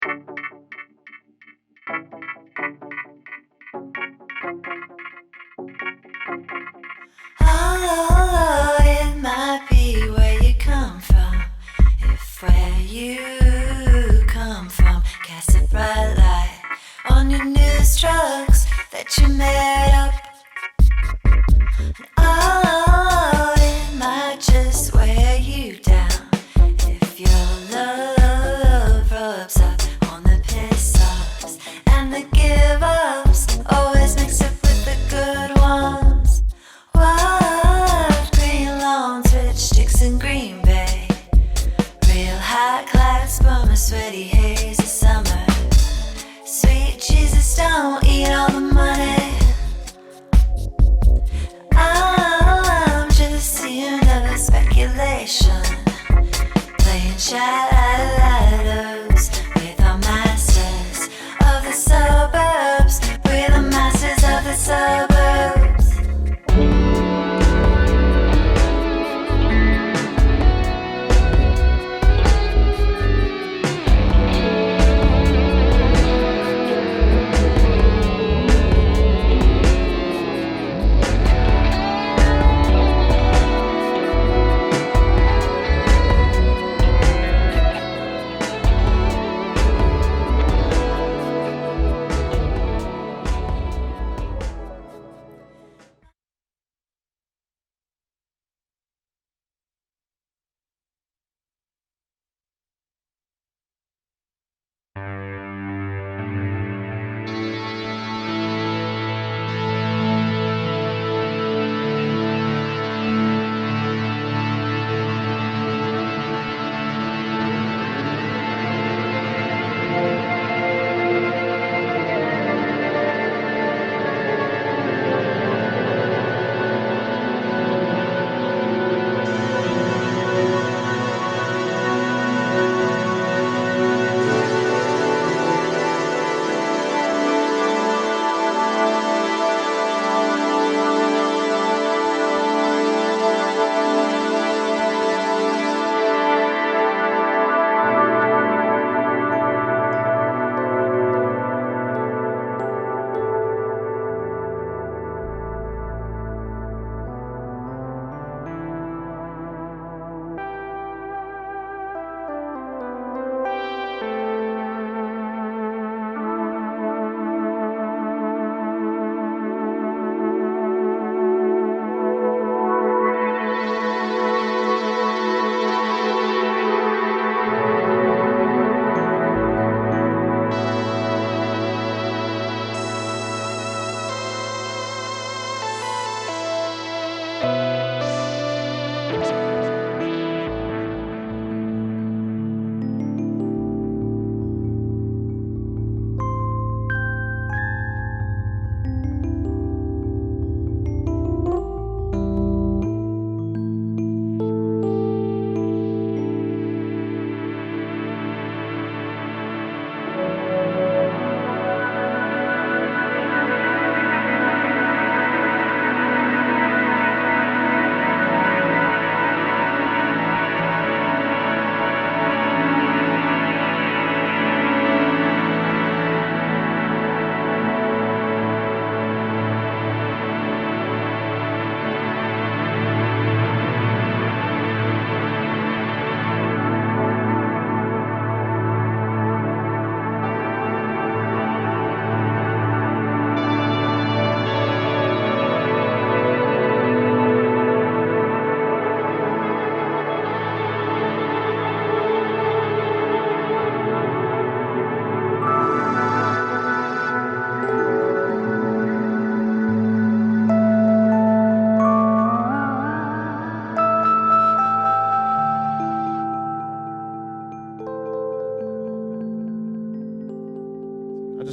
Oh, it might be where you come from. If where you come from casts a bright light on your new strokes that you made up. Oh, it might just wear you down if your love rubs up on the piss-offs and the give-ups. Always mix it with the good ones. What? Green lawns, rich sticks in Green Bay. Real high class, but my sweaty haze of summer. Sweet Jesus, don't eat all the money. I'm just seeing the speculation, playing shadows with our masters of the suburbs. We're the masters of the suburbs.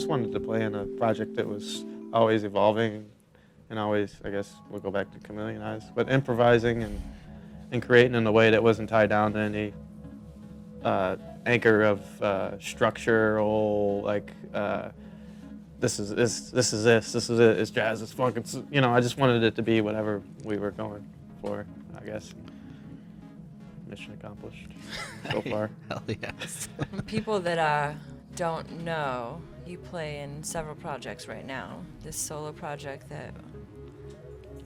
just wanted to play in a project that was always evolving and always, I guess, we'll go back to Chameleon Eyes, but improvising and creating in a way that wasn't tied down to any anchor of structural, like this is it, it's jazz, it's funk, it's, you know, I just wanted it to be whatever we were going for, I guess. Mission accomplished so far. Hell yes. People that don't know, you play in several projects right now. This solo project that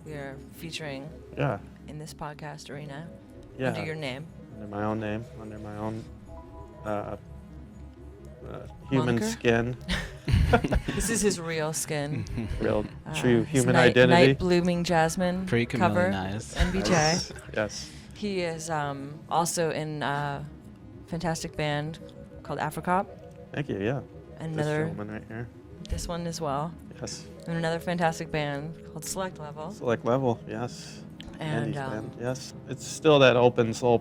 we are featuring Yeah. in this podcast arena. Yeah. Under your name. Under my own name. Under my own human Moniker? skin. This is his real skin. Real, true His human night identity. blooming jasmine cover. Pre-chameleonized. NBJ. Yes. Yes. He is also in a fantastic band called Afrocop. Thank you. Yeah. And This another, gentleman right here. this one as well. Yes. And another fantastic band called Select Level. Select Level. Yes. And Andy's band. Yes. It's still that open soul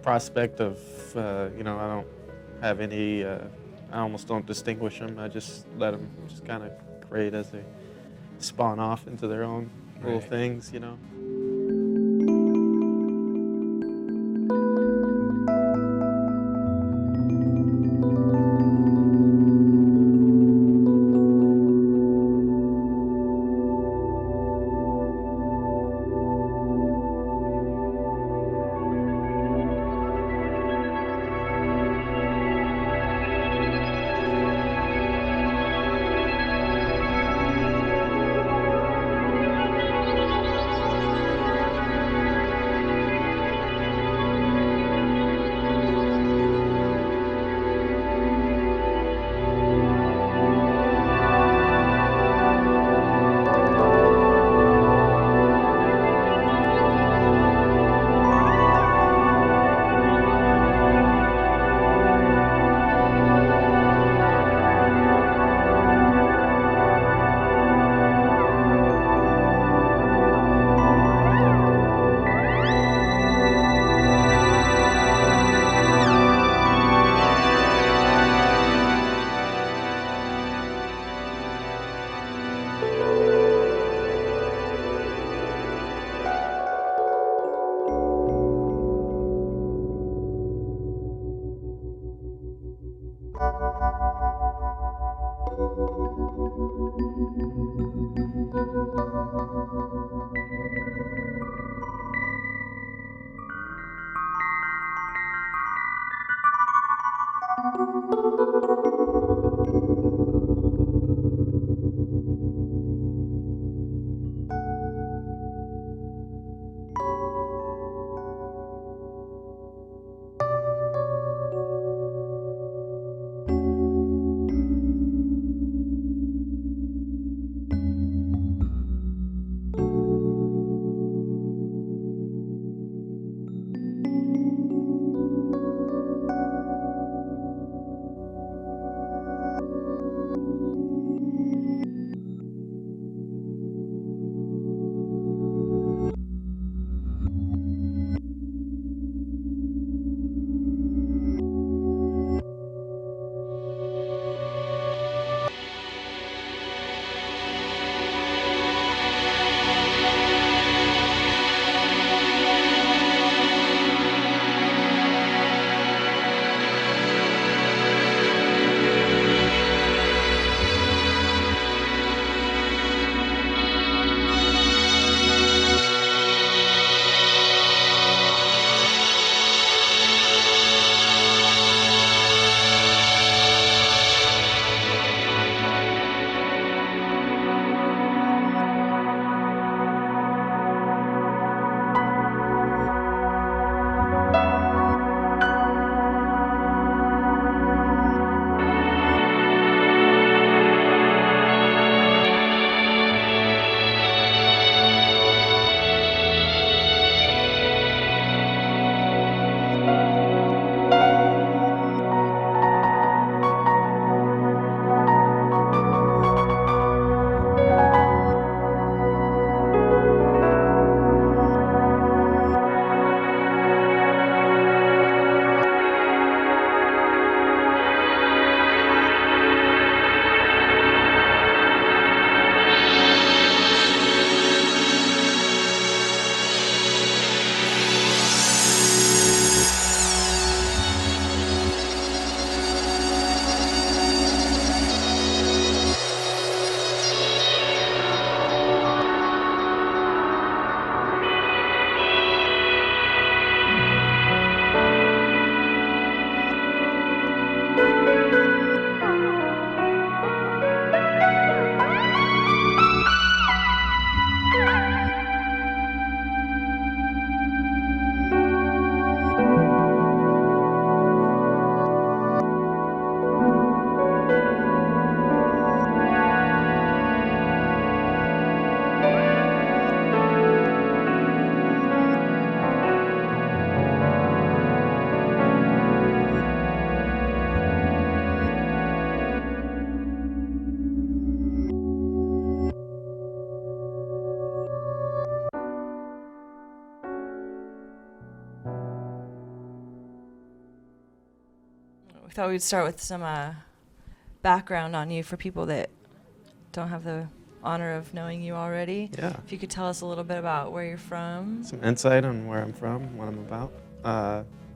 prospect of, I don't have any, I almost don't distinguish them. I just let them just kind of create as they spawn off into their own little Right. things, thought we'd start with some background on you for people that don't have the honor of knowing you already. Yeah. If you could tell us a little bit about where you're from. Some insight on where I'm from, what I'm about.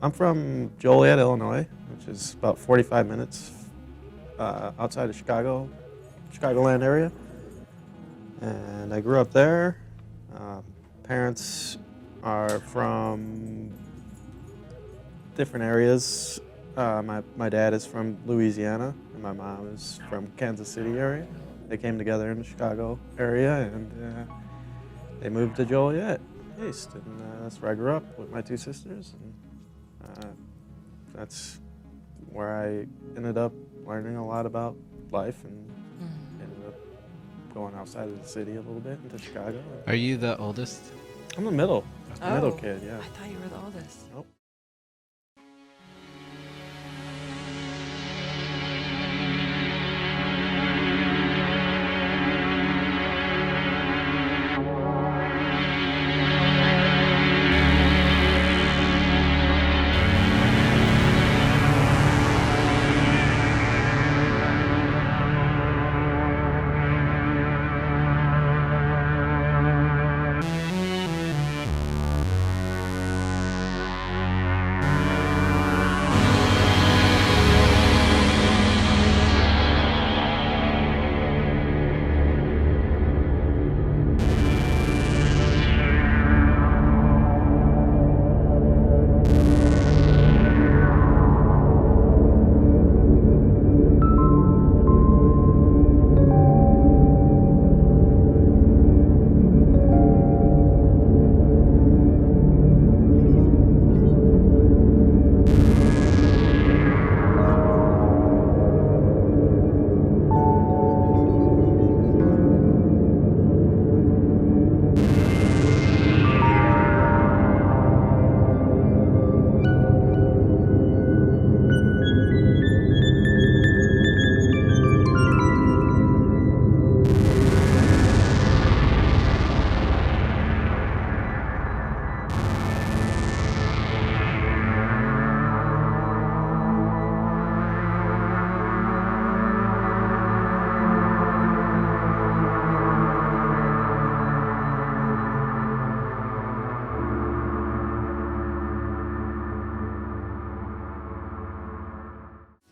I'm from Joliet, Illinois, which is about 45 minutes outside of Chicago, Chicagoland area. And I grew up there. Parents are from different areas. My dad is from Louisiana, and my mom is from Kansas City area. They came together in the Chicago area, and they moved to Joliet East, and that's where I grew up with my two sisters. And that's where I ended up learning a lot about life, and ended up going outside of the city a little bit into Chicago. Are you the oldest? I'm the middle Oh, kid, yeah. I thought you were the oldest. Nope.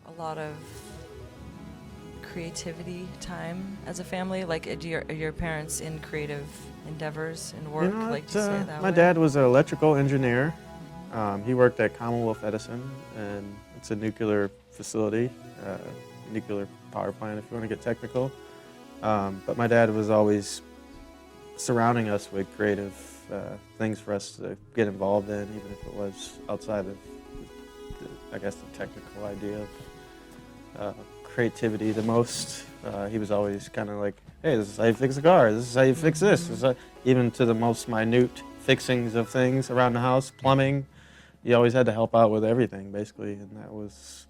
A lot of creativity time as a family. Like, are your parents in creative endeavors and work? Like, to say it that my way? dad was an electrical engineer. He worked at Commonwealth Edison, and it's a nuclear facility, nuclear power plant if you want to get technical. But my dad was always surrounding us with creative things for us to get involved in, even if it was outside of, the technical idea of creativity the most. He was always kind of like, hey, this is how you fix a car, this is how you fix this. This is how, even to the most minute fixings of things around the house, plumbing. He always had to help out with everything, basically, and that was,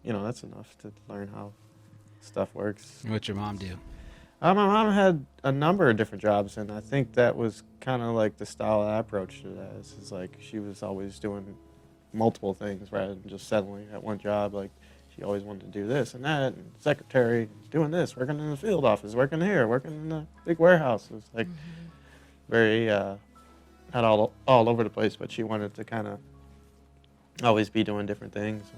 that's enough to learn how stuff works. What'd your mom do? My mom had a number of different jobs, and I think that was kind of like the style I approached it as. Is like she was always doing multiple things rather than just settling at one job. Like she always wanted to do this and that, and secretary, doing this, working in the field office, working here, working in the big warehouse. It was like very had all over the place, but she wanted to kind of always be doing different things.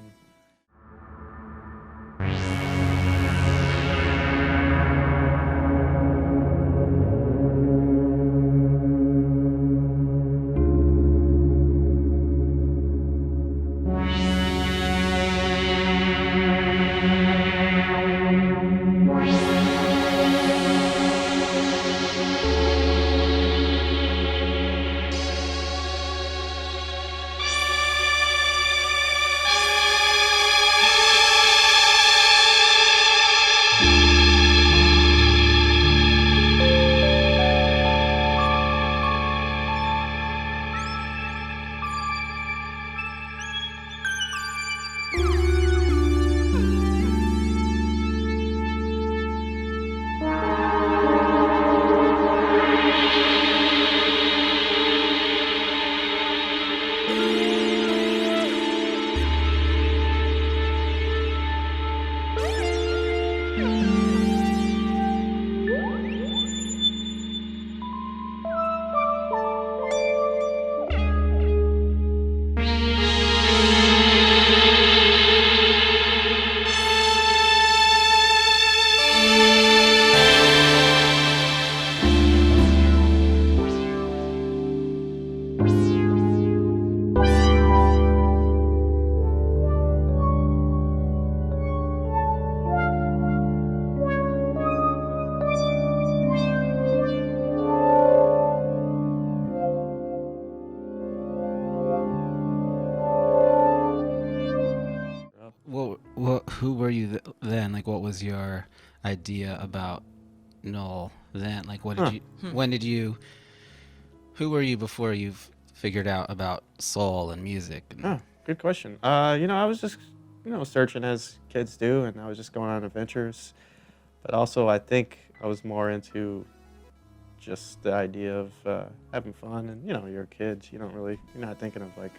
who were you then? Like, what was your idea about Noel then? Like, what did you? When did you? Who were you before you figured out about soul and music? And, Oh, good question. I was just, searching as kids do, and I was just going on adventures. But also, I think I was more into just the idea of having fun. And, you're a kid. You're not thinking of, like,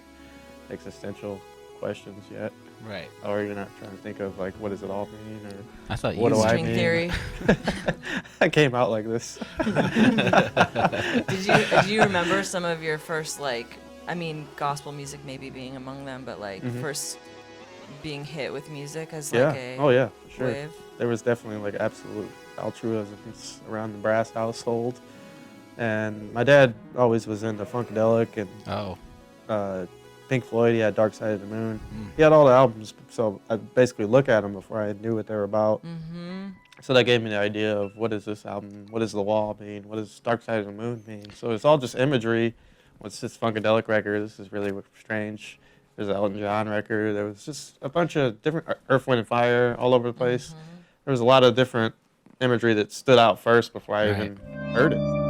existential questions yet. Right. Or you're not trying to think of, like, what does it all mean? Or I thought what you do I String mean? theory. I came out like this. Did you remember some of your first, like, I mean, gospel music maybe being among them, but, like, first being hit with music as, like, a Oh, yeah, for sure. wave? There was definitely, like, absolute altruism around the Brass household. And my dad always was into Funkadelic and Pink Floyd. He had Dark Side of the Moon. He had all the albums, so I'd basically look at them before I knew what they were about. So that gave me the idea of what is this album, what does The Wall mean, what does Dark Side of the Moon mean. So it's all just imagery. What's this Funkadelic record? This is really strange. There's an Elton John record. There was just a bunch of different Earth, Wind, and Fire all over the place. There was a lot of different imagery that stood out first before I even heard it.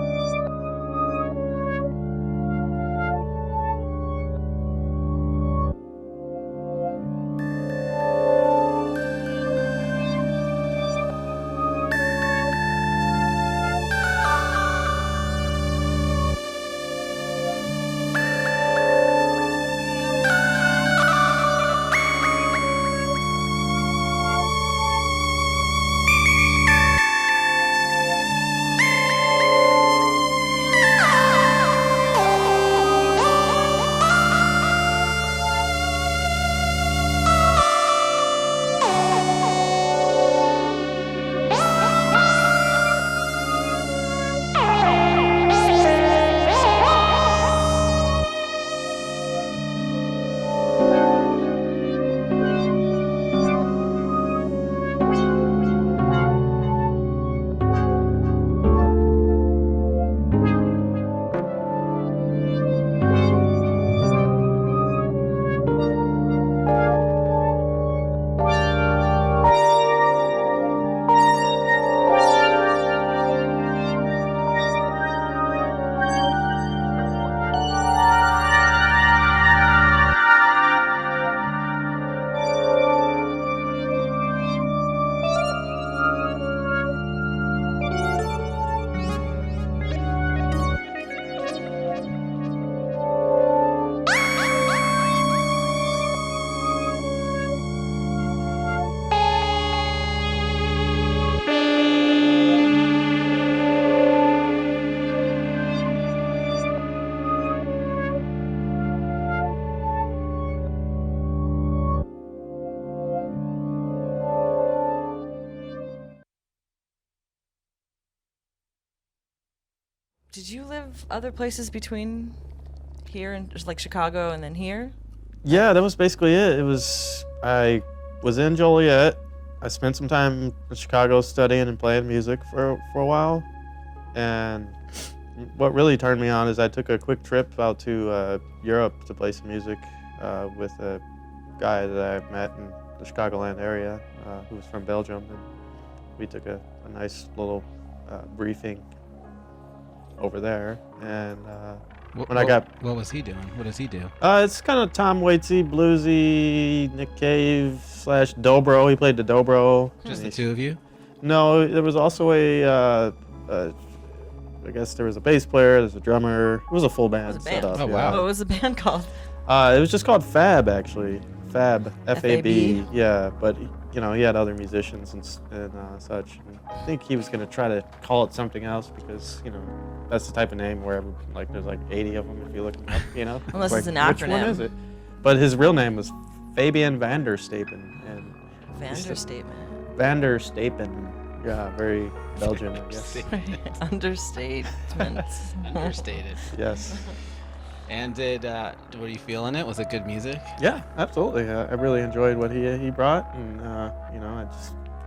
Did you live other places between here and just like Chicago and then here? Yeah, that was basically it. I was in Joliet. I spent some time in Chicago studying and playing music for a while. And what really turned me on is I took a quick trip out to Europe to play some music with a guy that I met in the Chicagoland area who was from Belgium. And we took a nice little briefing over there. And what was he doing? What does he do? It's kind of Tom Waitsy, bluesy, Nick Cave / dobro. He played the dobro. Just the two of you? No, there was also I guess there was a bass player, there's a drummer. It was a full band setup. Oh, wow. What was the band called? It was just called Fab, actually. Fab, F-A-B. F-A-B? Yeah, but he had other musicians and such. And I think he was gonna try to call it something else because that's the type of name where there's like 80 of them if you look them up. Unless like, it's an which one acronym. is it? But his real name was Fabian van der Stapen. And Van der Stapen. Yeah, very Belgian, I guess. Understatement. Understated. Yes. And were you feeling it? Was it good music? Yeah, absolutely. I really enjoyed what he brought, and I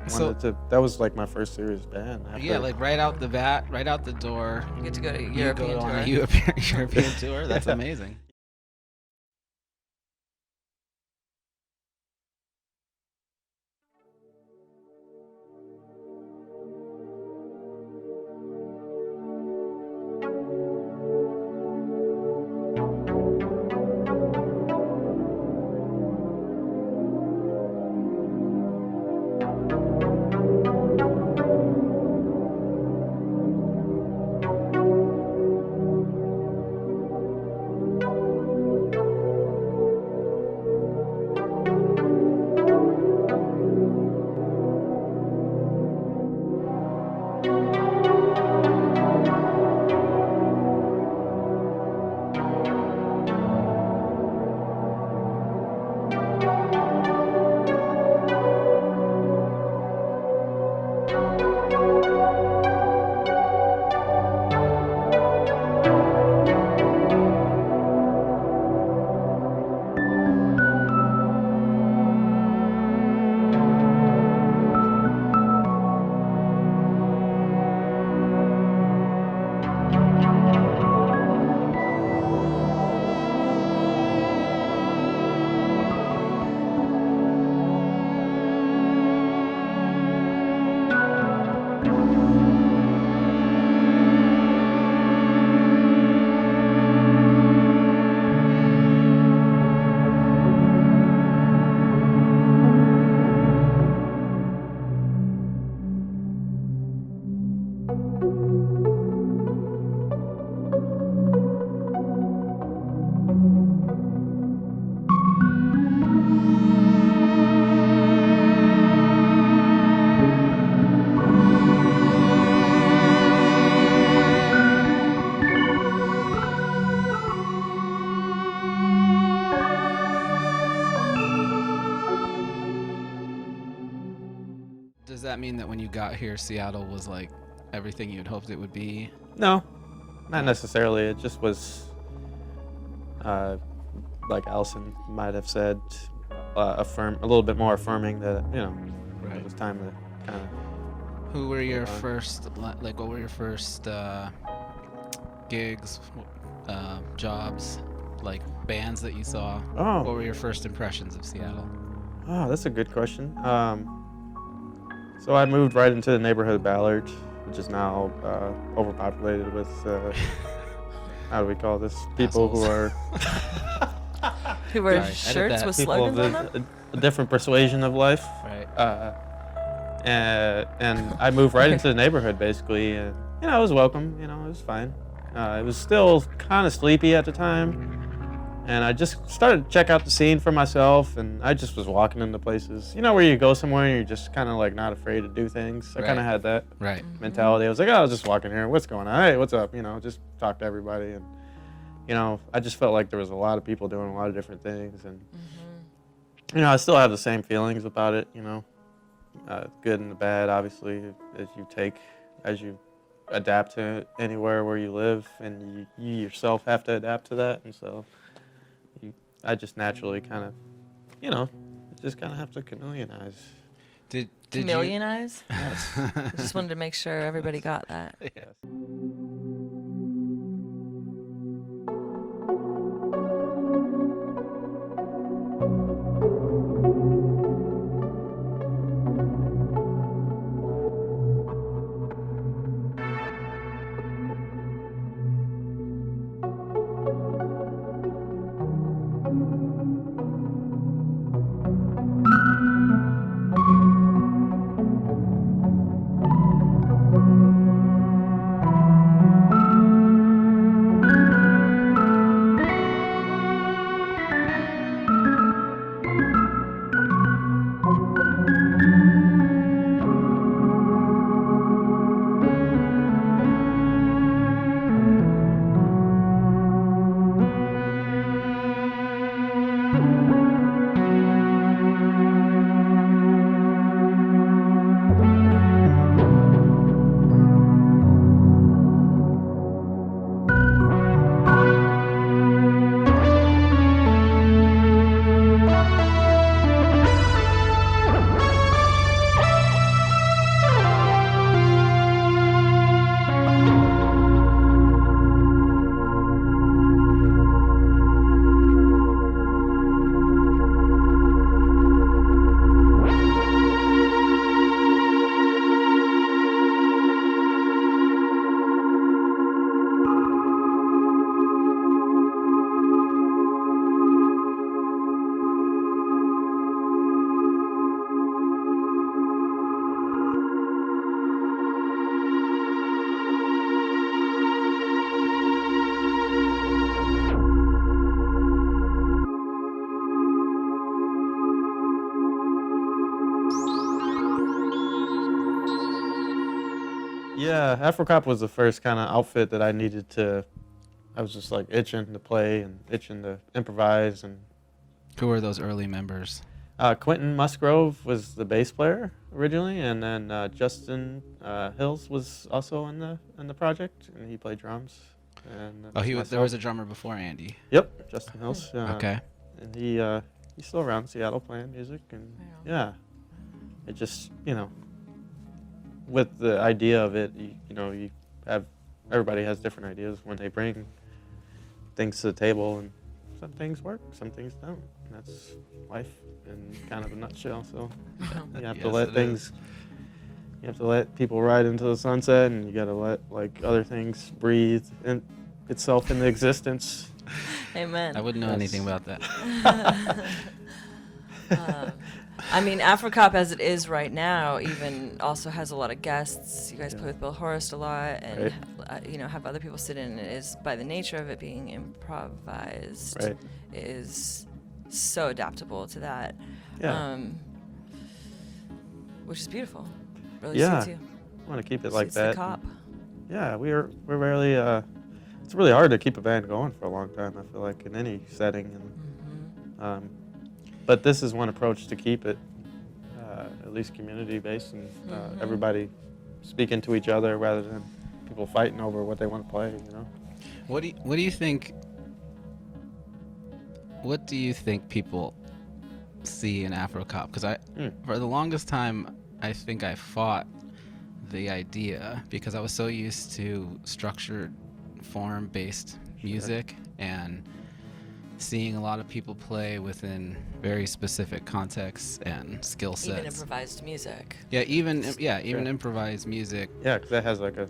just wanted to. That was like my first serious band. Yeah, like right out the bat, right out the door. You get to go to You European go on tour. a European tour. That's amazing. does that mean that when you got here, Seattle was like everything you had hoped it would be? No, not necessarily. It just was, like Allison might have said, a little bit more affirming that, Right. it was time to kind of. Who were your first, like, what were your first gigs, jobs, like bands that you saw? Oh. What were your first impressions of Seattle? Oh, that's a good question. So I moved right into the neighborhood of Ballard, which is now overpopulated with, how do we call this? People who are Who wear Sorry, edit shirts that. with people slogans of on them? a different persuasion of life. Right. And I moved right into the neighborhood basically. And, it was welcome. It was fine. It was still kind of sleepy at the time, and I just started to check out the scene for myself. And I just was walking into places, where you go somewhere and you're just kind of like not afraid to do things. I kind of had that Right. mentality. I was like, I was just walking here. What's going on? Hey, what's up? Just talk to everybody. And I just felt like there was a lot of people doing a lot of different things, and I still have the same feelings about it. Good and the bad, obviously, as you adapt to anywhere where you live, and you yourself have to adapt to that, and so I just naturally kind of, just kind of have to chameleonize. Did Chameleonize? I just wanted to make sure everybody got that. Yes. Yeah, Afrocop was the first kind of outfit that I needed to. I was just like itching to play and itching to improvise. And Who were those early members? Quentin Musgrove was the bass player originally, and then Justin Hills was also in the project, and he played drums. And Oh, there myself. was a drummer before Andy. Yep, Justin Hills. Okay. And he's still around Seattle playing music, and yeah, it just with the idea of it, you have everybody has different ideas when they bring things to the table, and some things work, some things don't. And that's life in kind of a nutshell. So you have to let things. You have to let people ride into the sunset, and you got to let other things breathe itself into existence. Amen. I wouldn't know anything about that. I mean, Afrocop as it is right now even also has a lot of guests. You guys play with Bill Horst a lot, and have other people sit in. It is, by the nature of it being improvised, is so adaptable to that, which is beautiful. Really suits you. I want to keep it like Suits that. The cop. Yeah, we're really. It's really hard to keep a band going for a long time. I feel like in any setting, and but this is one approach to keep it at least community based, and everybody speaking to each other rather than people fighting over what they want to play. You know. What do you think? What do you think people see in Afrocop? Because for the longest time, I think I fought the idea because I was so used to structured form-based music and seeing a lot of people play within very specific contexts and skill sets. Even improvised music. Yeah, even improvised music. Yeah, because that has like a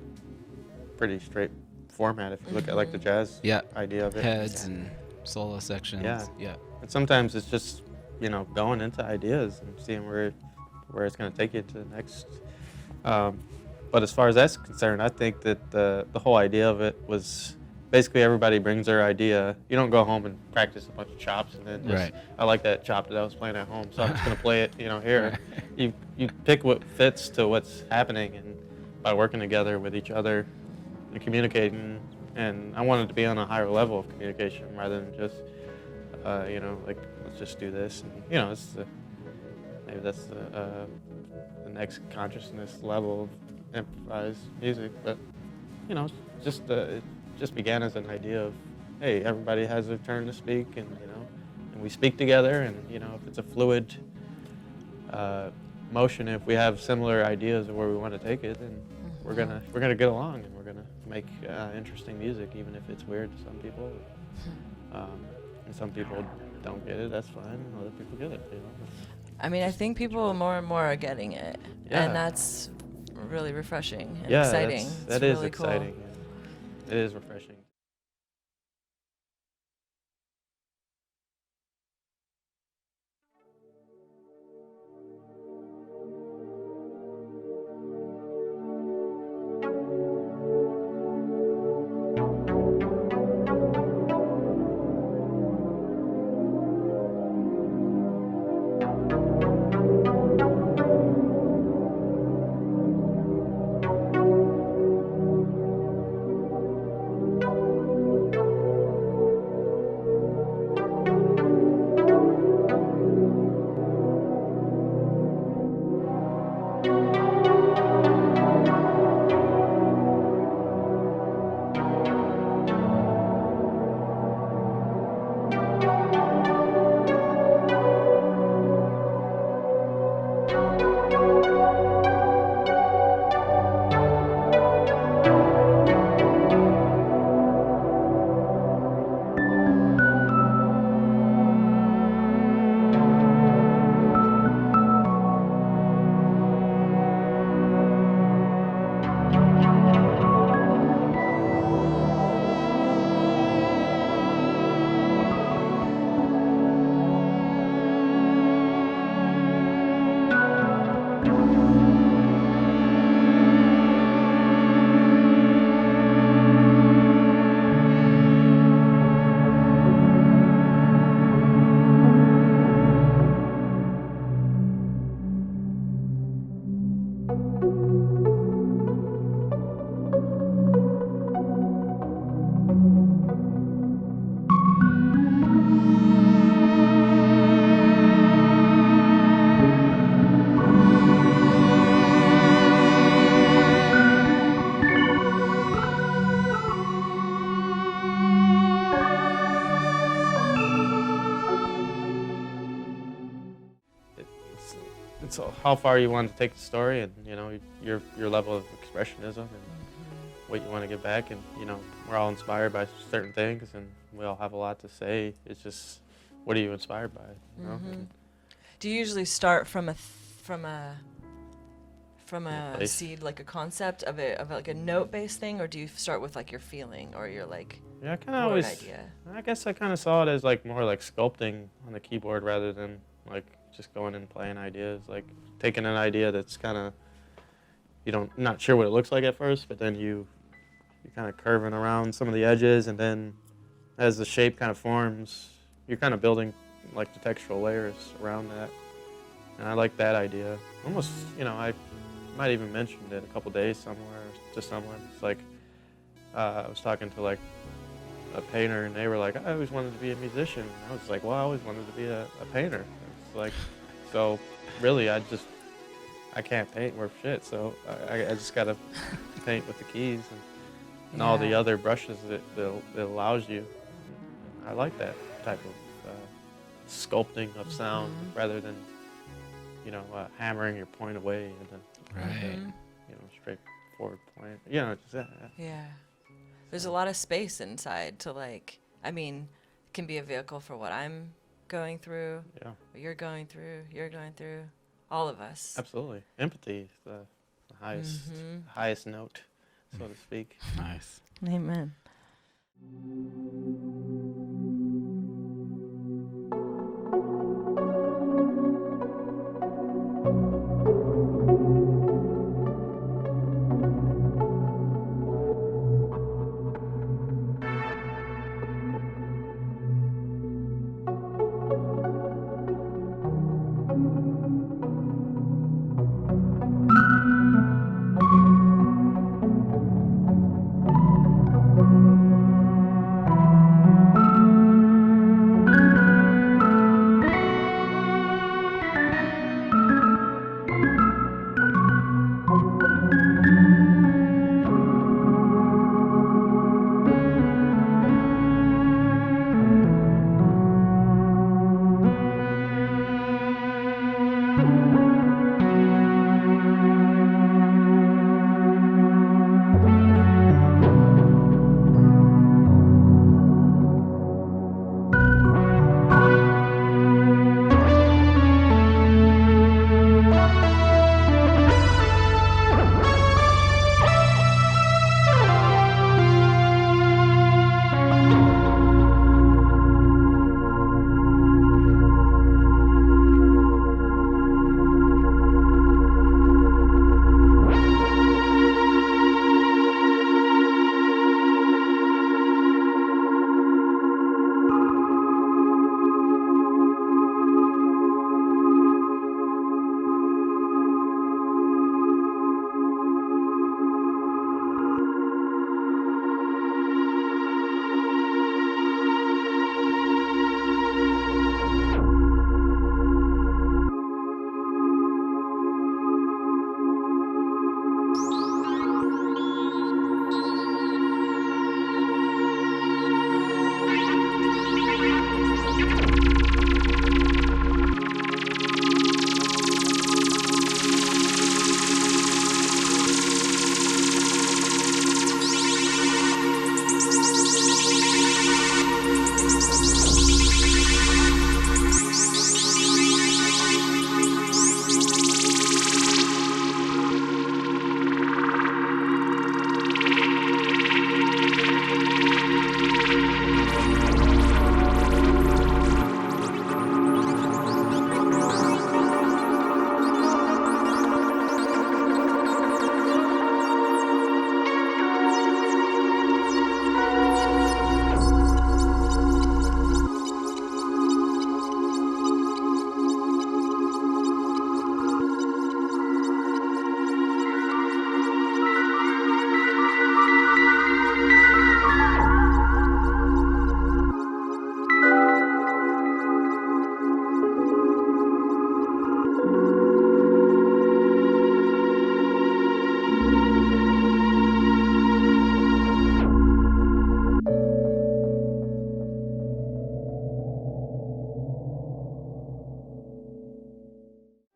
pretty straight format if you look at like the jazz idea of it. Heads and solo sections. Yeah. And sometimes it's just, you know, going into ideas and seeing where it's going to take you to the next. But as far as that's concerned, I think that the whole idea of it was basically everybody brings their idea. You don't go home and practice a bunch of chops and then just, I like that chop that I was playing at home, so I'm just going to play it, you know, here. You pick what fits to what's happening, and by working together with each other and communicating. And I wanted to be on a higher level of communication rather than just, you know, like, let's just do this. And, you know, maybe that's the next consciousness level of improvised music. But, you know, it just began as an idea of, hey, everybody has their turn to speak, and, you know, and we speak together. And, you know, if it's a fluid motion, if we have similar ideas of where we want to take it, then we're gonna get along, and we're gonna make interesting music, even if it's weird to some people. And some people don't get it. That's fine. And other people get it. You know? I mean, I think people more and more are getting it, and that's really refreshing and Yeah, exciting. that It's is really exciting. Cool. Yeah. It is refreshing. It's how far you want to take the story, and, you know, your level of expressionism and what you want to get back. And, you know, we're all inspired by certain things, and we all have a lot to say. It's just, what are you inspired by? You know? Do you usually start from a place. seed, like a concept of like a note-based thing, or do you start with like your feeling or your like Yeah, I kind of always. idea? I guess I kind of saw it as like more like sculpting on the keyboard rather than like just going and playing ideas. Like taking an idea that's kind of not sure what it looks like at first, but then you kind of curving around some of the edges, and then as the shape kind of forms, you're kind of building like the textural layers around that. And I like that idea. Almost, you know, I might even mentioned it a couple days somewhere to someone. It's like I was talking to like a painter, and they were like, I always wanted to be a musician. And I was like, well, I always wanted to be a painter. It's like, so really, I just I can't paint worth shit, so I just gotta paint with the keys and all the Yeah. other brushes that it allows you. I like that type of sculpting of sound rather than hammering your point away and then Right. straightforward point. Just Yeah. There's a lot of space inside to like, I mean, it can be a vehicle for what I'm going through, yeah, what you're going through, all of us. absolutely. Empathy is the highest note, so to speak. Nice. Amen.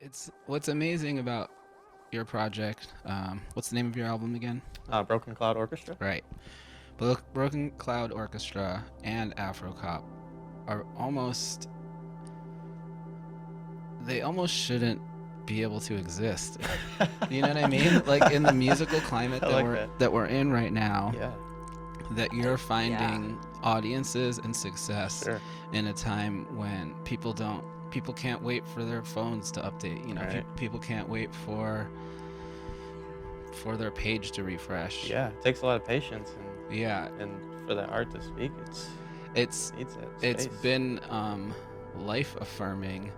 It's what's amazing about your project. What's the name of your album again? Broken Cloud Orchestra. Right. Broken Cloud Orchestra and Afrocop are almost. They almost shouldn't be able to exist. You know what I mean? Like in the musical climate that we're in right now. Yeah. That you're finding audiences and success in a time when people can't wait for their phones to update. People can't wait for their page to refresh. Yeah, it takes a lot of patience and and for the art to speak, it's been life affirming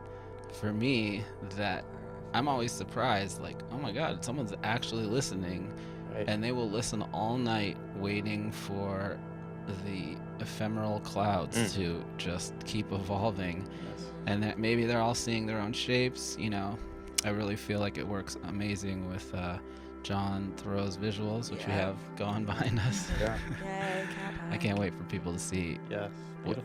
for me that I'm always surprised, like, oh my god, someone's actually listening. Right. And they will listen all night waiting for the ephemeral clouds to just keep evolving. Yes. And that maybe they're all seeing their own shapes, I really feel like it works amazing with John Thoreau's visuals, which we Yeah. have going behind us. Yeah. Yay, cat I can't wait for people to see. Yes.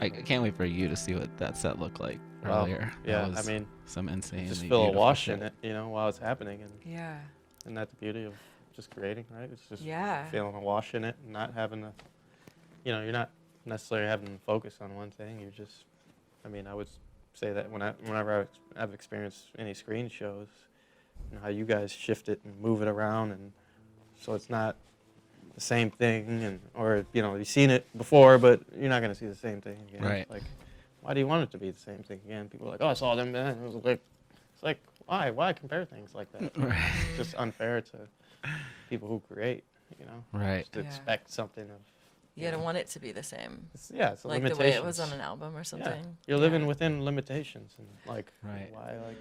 I can't wait for you to see what that set looked like Wow. earlier. Yeah, That was I mean, some insanely just feel a beautiful wash shit. in it, you know, while it's happening, and Yeah. isn't that the beauty of just creating, right? It's just Yeah. feeling a wash in it, and not having to, you know, you're not necessarily having to focus on one thing. You're just, I mean, I would say that whenever I've experienced any screen shows, you know, how you guys shift it and move it around, and so it's not the same thing, and or you know, you've seen it before, but you're not going to see the same thing again. Right. Like, why do you want it to be the same thing again? People are like, oh, I saw them, man. It was like, it's like, why compare things like that? Right. It's just unfair to people who create, you know. Right. Just to Yeah. expect something of. You don't want it to be the same. It's a Like the way it was on an album or Yeah, something. you're living within limitations, and like, Right. why like.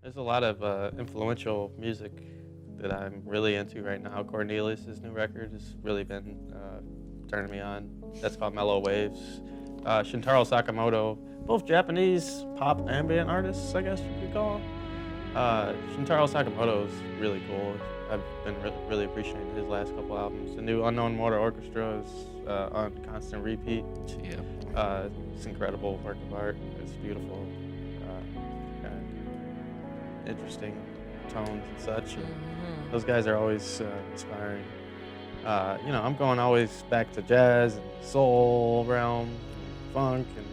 There's a lot of influential music that I'm really into right now. Cornelius' new record has really been turning me on. That's called Mellow Waves. Shintaro Sakamoto, both Japanese pop ambient artists, I guess you could call them. Shintaro Sakamoto is really cool. I've been really appreciating his last couple albums. The new Unknown Mortar Orchestra is on constant repeat. Yeah. It's an incredible work of art. It's beautiful. Interesting tones and such. And those guys are always inspiring. You know, I'm going always back to jazz and soul realm, funk, and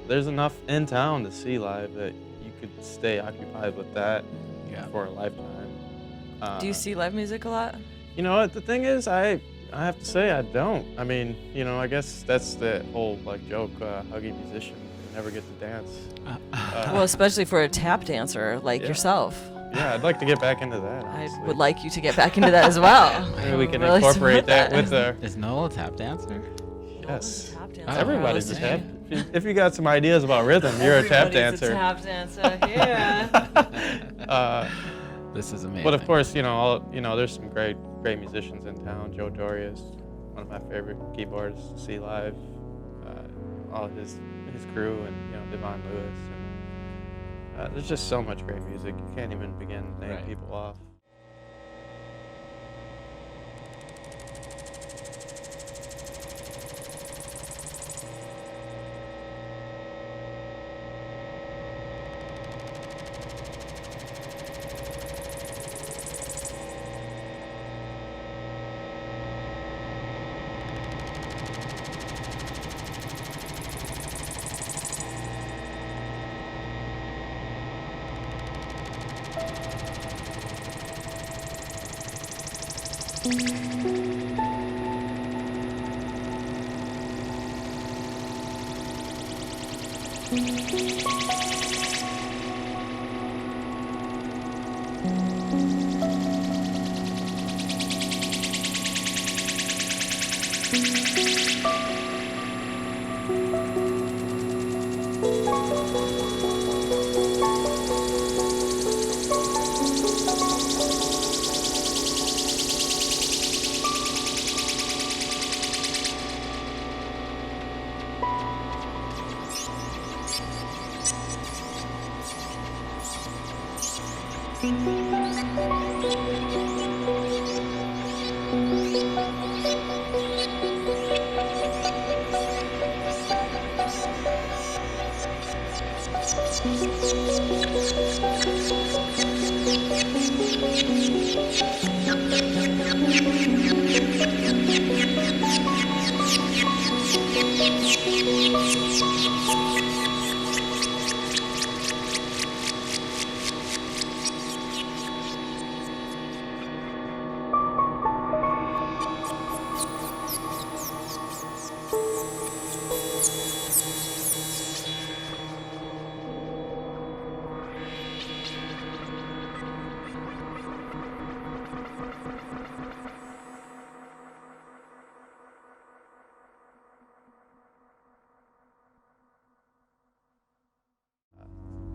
there's enough in town to see live that you could stay occupied with that Yeah. for a lifetime. Do you see live music a lot? You know what? The thing is, I have to say I don't. I mean, you know, I guess that's the whole like joke, huggy musician, never get to dance. Well, especially for a tap dancer like Yeah. yourself. Yeah, I'd like to get back into that. I Honestly. would like you to get back into that as well. Maybe we can Really incorporate support that with the. Is Noel a tap dancer? Yes. Tap dancer. Everybody's a Obviously. tap. If you got some ideas about rhythm, you're a tap Everybody's dancer. A tap dancer here. This is amazing. But of course, you know, there's some great musicians in town. Joe Doria is one of my favorite keyboardists to see live. All his crew, and you know, Devon Lewis. And, there's just so much great music. You can't even begin to name Right. people off.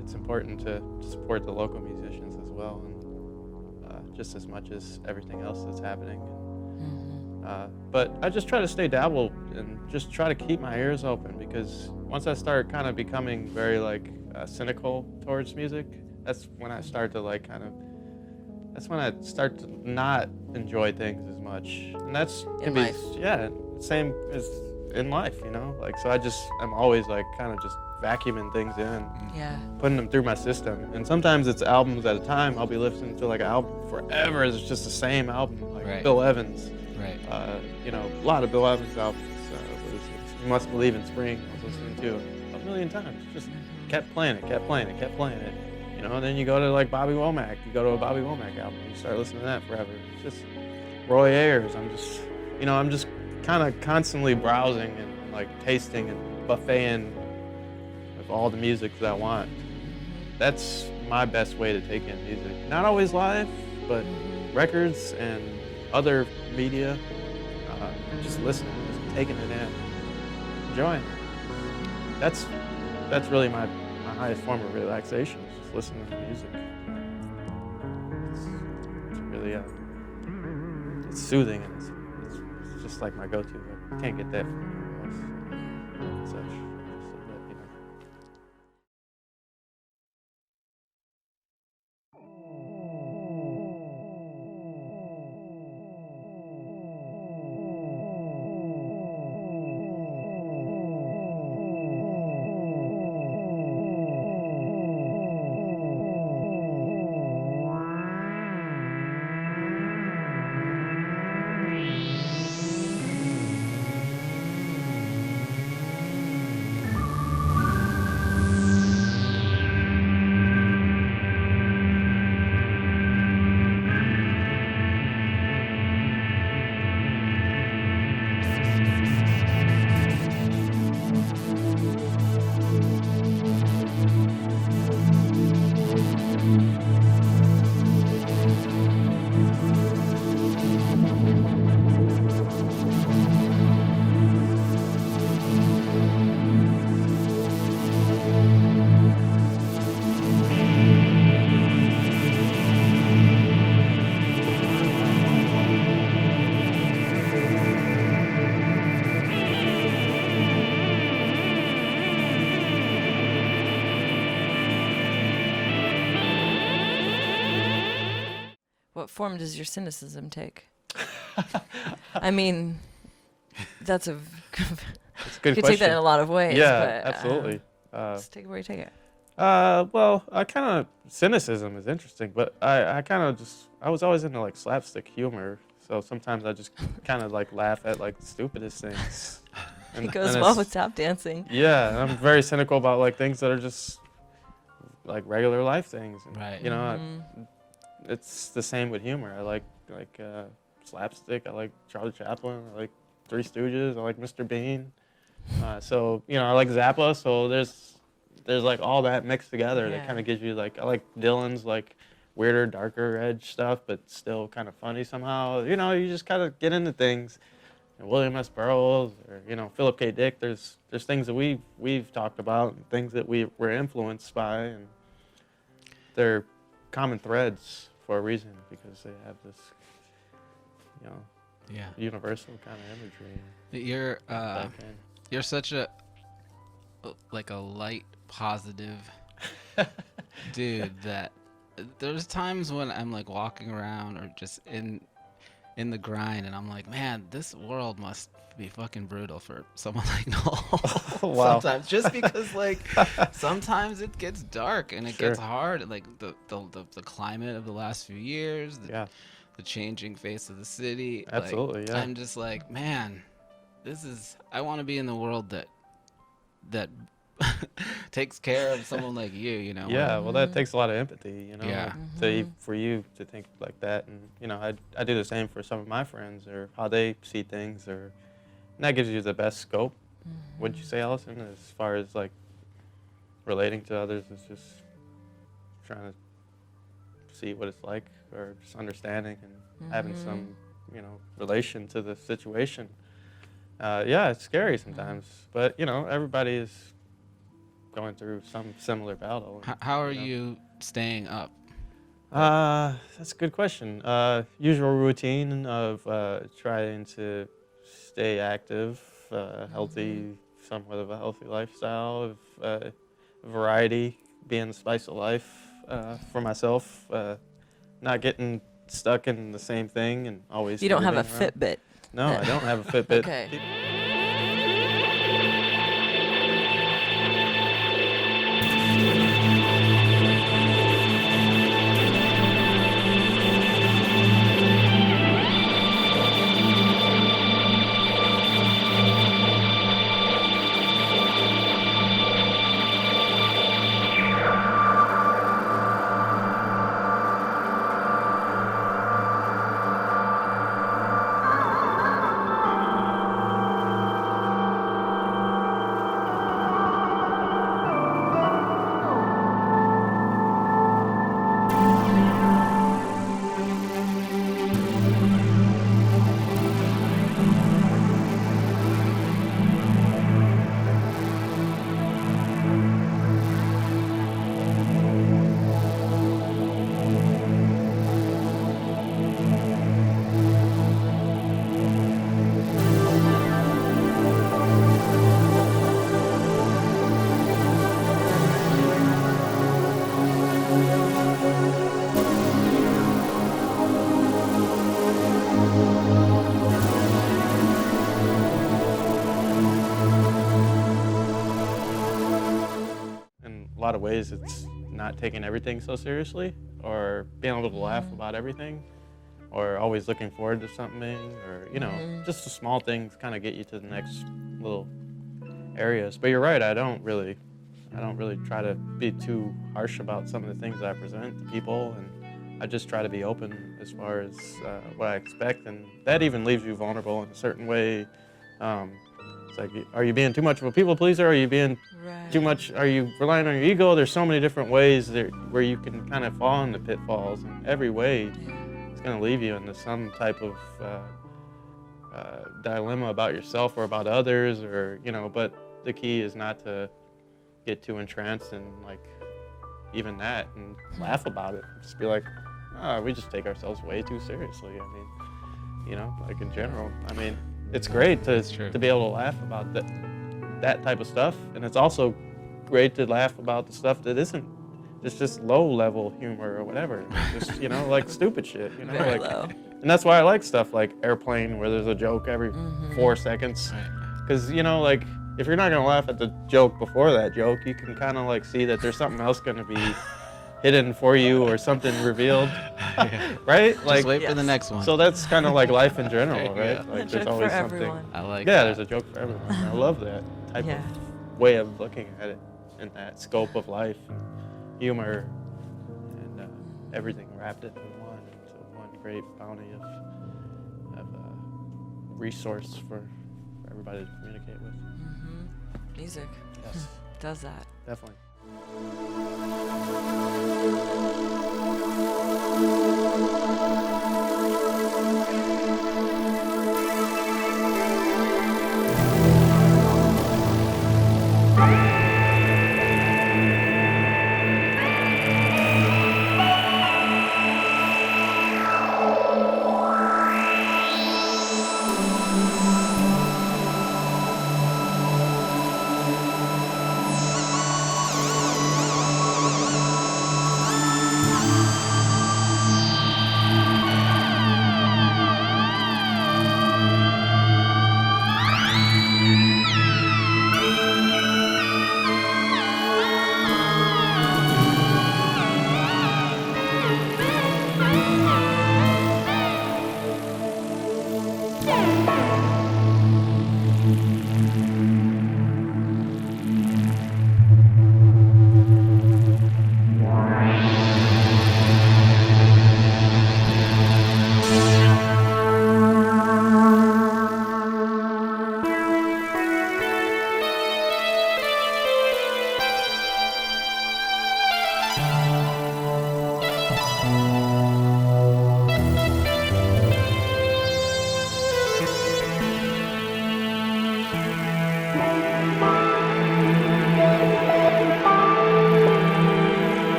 It's important to support the local musicians as well, and just as much as everything else that's happening. But I just try to stay dabbled and just try to keep my ears open, because once I start kind of becoming very like cynical towards music, that's when I start to like that's when I start to not enjoy things as much. And that's In life. Yeah, same as in life, you know? Like, so I'm always like kind of just vacuuming things in, Yeah. putting them through my system. And sometimes it's albums at a time. I'll be listening to like an album forever. It's just the same album, like Right. Bill Evans. Right. You know, a lot of Bill Evans albums. You Must Believe in Spring, I was listening to a million times. Just kept playing it, kept playing it, kept playing it. You know, and then you go to like Bobby Womack. You go to a Bobby Womack album, you start listening to that forever. It's just Roy Ayers. I'm just kind of constantly browsing and like tasting and buffeting of all the music that I want. That's my best way to take in music. Not always live, but records and other media. Just listening, just taking it in, enjoying it. That's really my highest form of relaxation, is just listening to music. It's really it's soothing, and it's just like my go-to. I can't get that from anywhere else. Such, just a bit, you know. What form does your cynicism take? I mean, that's a. It's a good You could question. take that in a lot of ways. Yeah, but, absolutely. Just take it where you take it. Well, I kind of, cynicism is interesting, but I was always into like slapstick humor. So sometimes I just kind of like laugh at like the stupidest things. It goes and well it's- with tap dancing. Yeah, and I'm very cynical about like things that are just like regular life things. And, Right. You know, it's the same with humor. I like slapstick. I like Charlie Chaplin. I like Three Stooges. I like Mr. Bean. So you know, I like Zappa. So there's like all that mixed together that Yeah. kind of gives you like, I like Dylan's like weirder, darker edge stuff, but still kind of funny somehow. You know, you just kind of get into things. And William S. Burroughs, or you know, Philip K. Dick. There's things that we've talked about, and things that we were influenced by, and they're common threads for a reason, because they have this, you know, Yeah. universal kind of imagery. You're such a like a light, positive dude that there's times when I'm like walking around or just in the grind, and I'm like, man, this world must be fucking brutal for someone like Noel. Wow. Sometimes, just because like sometimes it gets dark and it Sure. gets hard. Like the climate of the last few years, Yeah. the changing face of the city. Absolutely, like, yeah. I'm just like, man, I want to be in the world that takes care of someone like you, you know. Yeah, well, that takes a lot of empathy, you know, Yeah. for you to think like that. And, you know, I do the same for some of my friends or how they see things, and that gives you the best scope. Wouldn't you say, Allison, as far as like relating to others is just trying to see what it's like or just understanding and having some, you know, relation to the situation. Yeah, it's scary sometimes, but, you know, everybody is going through some similar battle. How are you staying up? That's a good question. Usual routine of trying to stay active, healthy, somewhat of a healthy lifestyle, of variety, being the spice of life for myself, not getting stuck in the same thing and always. You don't have a moving around. Fitbit. No, I don't have a Fitbit. Okay. In a lot of ways, it's not taking everything so seriously or being able to laugh about everything or always looking forward to something or, you know, just the small things kind of get you to the next little areas. But you're right, I don't really try to be too harsh about some of the things that I present to people, and I just try to be open as far as what I expect, and that even leaves you vulnerable in a certain way. It's like, are you being too much of a people pleaser? Are you being too much? Are you relying on your ego? There's so many different ways where you can kind of fall into pitfalls, and every way it's going to leave you into some type of dilemma about yourself or about others, or, you know, but the key is not to get too entranced in like even that and laugh about it. Just be like, we just take ourselves way too seriously. I mean, you know, like in general, I mean, it's great to be able to laugh about that type of stuff, and it's also great to laugh about the stuff that isn't. It's just low level humor or whatever. Just, you know, like stupid shit, you know, Very like, low. and that's why I like stuff like Airplane, where there's a joke every 4 seconds. Because, you know, like, if you're not going to laugh at the joke before that joke, you can kind of like see that there's something else going to be hidden for you or something revealed, right? Just Like, wait for the next one. so that's kind of like life in general, There you right? go. Like, A there's joke always for something. everyone. I like Yeah, that. there's a joke for everyone. I love that type Yeah. of way of looking at it and that scope of life and humor and everything wrapped into one great bounty of resource for everybody to communicate with. Music Yes, does that. definitely.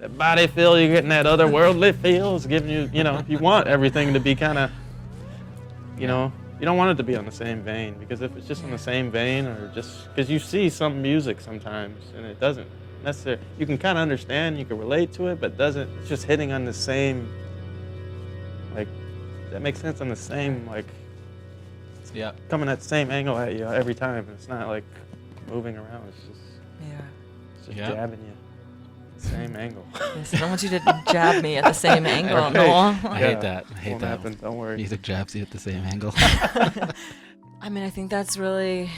that body feel, you're getting that otherworldly feel. It's giving you, you know, you want everything to be kind of, you know, you don't want it to be on the same vein, because if it's just on the same vein, or just, because you see some music sometimes and it doesn't necessarily, you can kind of understand, you can relate to it, but doesn't, it's just hitting on the same, like, that makes sense, on the same, like, Yeah. coming at the same angle at you every time. It's not like moving around, it's just Yeah. jabbing you. Same angle. Yes, I don't want you to jab me at the same angle, Right. Noel. I hate that. I hate Won't that. happen, don't worry. Music jabs you at the same angle. I mean, I think that's really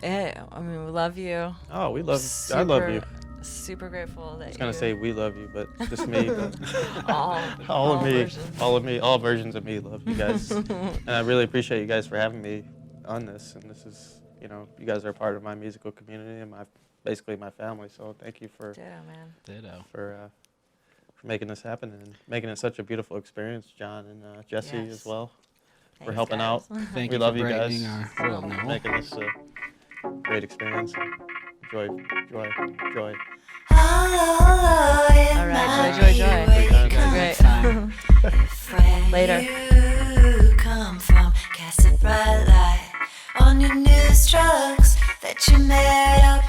it. I mean, we love you. Oh, we love, I love you. Super grateful that I was gonna say we love you, but just me. But all of me, versions. all of me, all versions of me love you guys, and I really appreciate you guys for having me on this. And this is, you know, you guys are a part of my musical community and basically my family. So thank you for Ditto, man. Ditto. for making this happen and making it such a beautiful experience, John and Jesse Yes. as well, for Thanks, helping guys. out. Thank We you love for you guys. brightening our world, Noel. Making this a great experience. Joy. All right, joy. Great. Later. You come from, cast a bright light on your new drugs that you made up